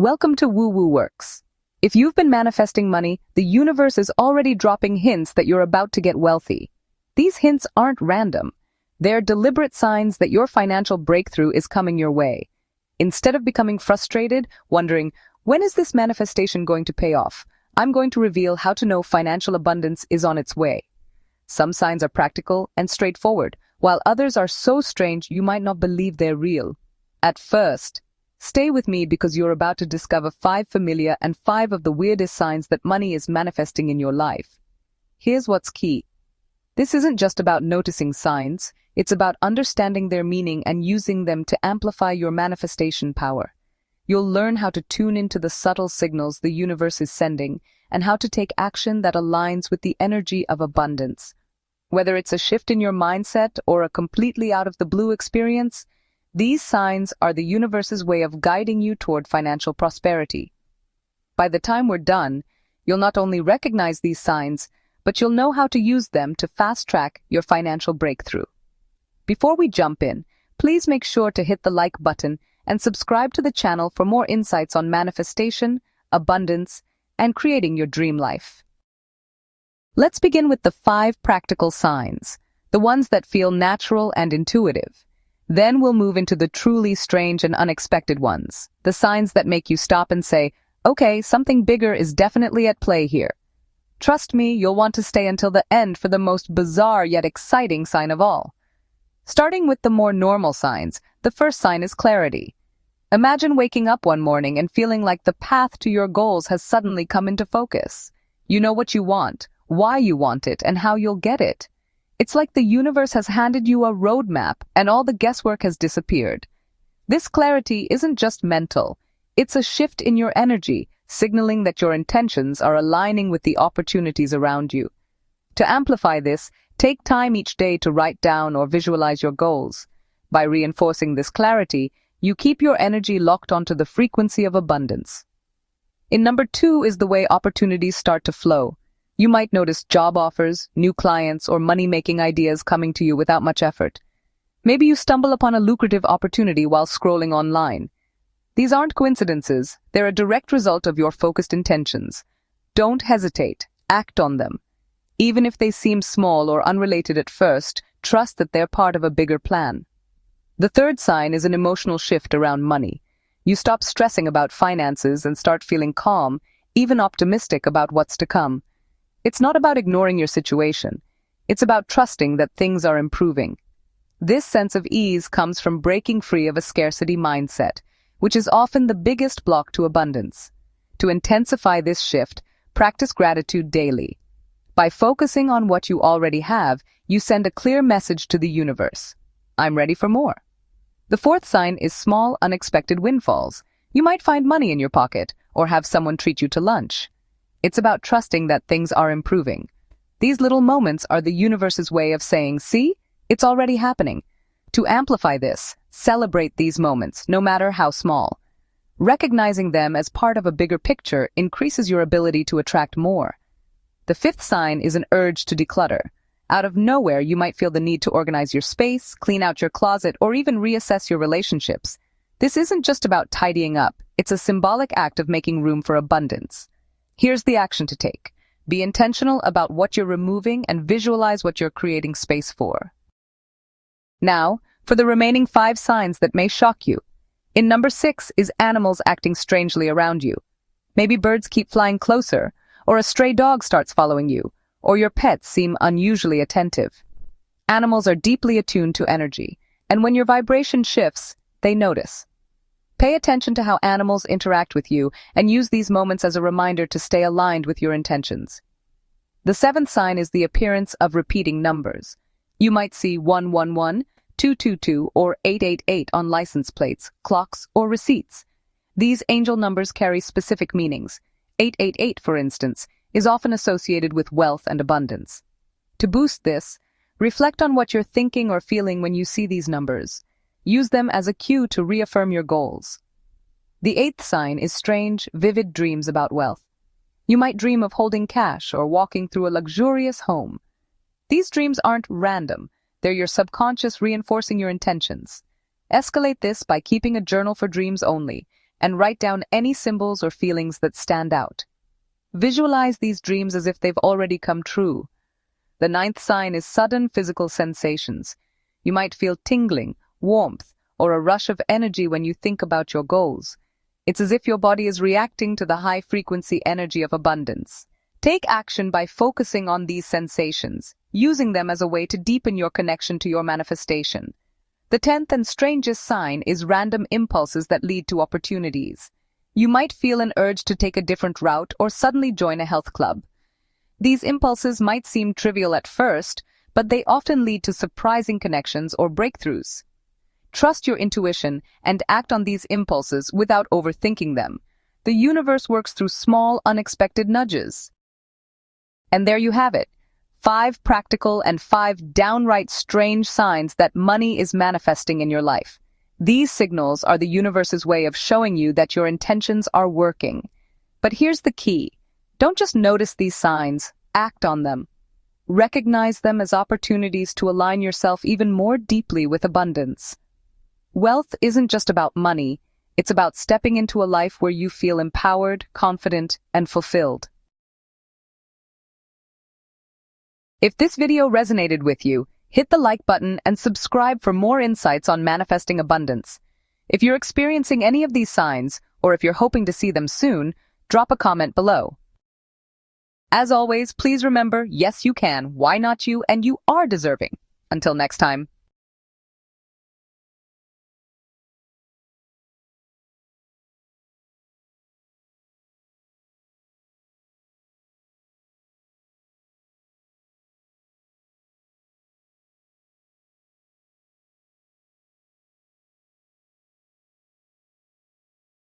Welcome to Woo Woo Works. If you've been manifesting money, the universe is already dropping hints that you're about to get wealthy. These hints aren't random. They're deliberate signs that your financial breakthrough is coming your way. Instead of becoming frustrated, wondering, when is this manifestation going to pay off? I'm going to reveal how to know financial abundance is on its way. Some signs are practical and straightforward, while others are so strange you might not believe they're real. At first, stay with me because you're about to discover 5 familiar and 5 of the weirdest signs that money is manifesting in your life. Here's what's key. This isn't just about noticing signs, it's about understanding their meaning and using them to amplify your manifestation power. You'll learn how to tune into the subtle signals the universe is sending and how to take action that aligns with the energy of abundance. Whether it's a shift in your mindset or a completely out-of-the-blue experience, these signs are the universe's way of guiding you toward financial prosperity. By the time we're done, you'll not only recognize these signs, but you'll know how to use them to fast-track your financial breakthrough. Before we jump in, please make sure to hit the like button and subscribe to the channel for more insights on manifestation, abundance, and creating your dream life. Let's begin with the 5 practical signs, the ones that feel natural and intuitive. Then we'll move into the truly strange and unexpected ones, the signs that make you stop and say, okay, something bigger is definitely at play here. Trust me, you'll want to stay until the end for the most bizarre yet exciting sign of all. Starting with the more normal signs, the first sign is clarity. Imagine waking up one morning and feeling like the path to your goals has suddenly come into focus. You know what you want, why you want it, and how you'll get it. It's like the universe has handed you a roadmap and all the guesswork has disappeared. This clarity isn't just mental, it's a shift in your energy, signaling that your intentions are aligning with the opportunities around you. To amplify this, take time each day to write down or visualize your goals. By reinforcing this clarity, you keep your energy locked onto the frequency of abundance. In number 2 is the way opportunities start to flow. You might notice job offers, new clients, or money-making ideas coming to you without much effort. Maybe you stumble upon a lucrative opportunity while scrolling online. These aren't coincidences, they're a direct result of your focused intentions. Don't hesitate, act on them. Even if they seem small or unrelated at first, trust that they're part of a bigger plan. The third sign is an emotional shift around money. You stop stressing about finances and start feeling calm, even optimistic about what's to come. It's not about ignoring your situation. It's about trusting that things are improving. This sense of ease comes from breaking free of a scarcity mindset, which is often the biggest block to abundance. To intensify this shift, practice gratitude daily. By focusing on what you already have, you send a clear message to the universe. I'm ready for more. The fourth sign is small, unexpected windfalls. You might find money in your pocket or have someone treat you to lunch. It's about trusting that things are improving. These little moments are the universe's way of saying, see, it's already happening. To amplify this, celebrate these moments, no matter how small. Recognizing them as part of a bigger picture increases your ability to attract more. The fifth sign is an urge to declutter. Out of nowhere, you might feel the need to organize your space, clean out your closet, or even reassess your relationships. This isn't just about tidying up, it's a symbolic act of making room for abundance. Here's the action to take. Be intentional about what you're removing and visualize what you're creating space for. Now, for the remaining 5 signs that may shock you. In number 6 is animals acting strangely around you. Maybe birds keep flying closer, or a stray dog starts following you, or your pets seem unusually attentive. Animals are deeply attuned to energy, and when your vibration shifts, they notice. Pay attention to how animals interact with you and use these moments as a reminder to stay aligned with your intentions. The 7th sign is the appearance of repeating numbers. You might see 111, 222, or 888 on license plates, clocks, or receipts. These angel numbers carry specific meanings. 888, for instance, is often associated with wealth and abundance. To boost this, reflect on what you're thinking or feeling when you see these numbers. Use them as a cue to reaffirm your goals. The 8th sign is strange, vivid dreams about wealth. You might dream of holding cash or walking through a luxurious home. These dreams aren't random. They're your subconscious reinforcing your intentions. Escalate this by keeping a journal for dreams only. and write down any symbols or feelings that stand out. Visualize these dreams as if they've already come true. The ninth sign is sudden physical sensations. You might feel tingling, warmth, or a rush of energy when you think about your goals. It's as if your body is reacting to the high-frequency energy of abundance. Take action by focusing on these sensations, using them as a way to deepen your connection to your manifestation. The 10th and strangest sign is random impulses that lead to opportunities. You might feel an urge to take a different route or suddenly join a health club. These impulses might seem trivial at first, but they often lead to surprising connections or breakthroughs. Trust your intuition and act on these impulses without overthinking them. The universe works through small, unexpected nudges. And there you have it. 5 practical and 5 downright strange signs that money is manifesting in your life. These signals are the universe's way of showing you that your intentions are working. But here's the key. Don't just notice these signs, act on them. Recognize them as opportunities to align yourself even more deeply with abundance. Wealth isn't just about money, it's about stepping into a life where you feel empowered, confident, and fulfilled. If this video resonated with you, hit the like button and subscribe for more insights on manifesting abundance. If you're experiencing any of these signs, or if you're hoping to see them soon, drop a comment below. As always, please remember, yes you can, why not you, and you are deserving. Until next time.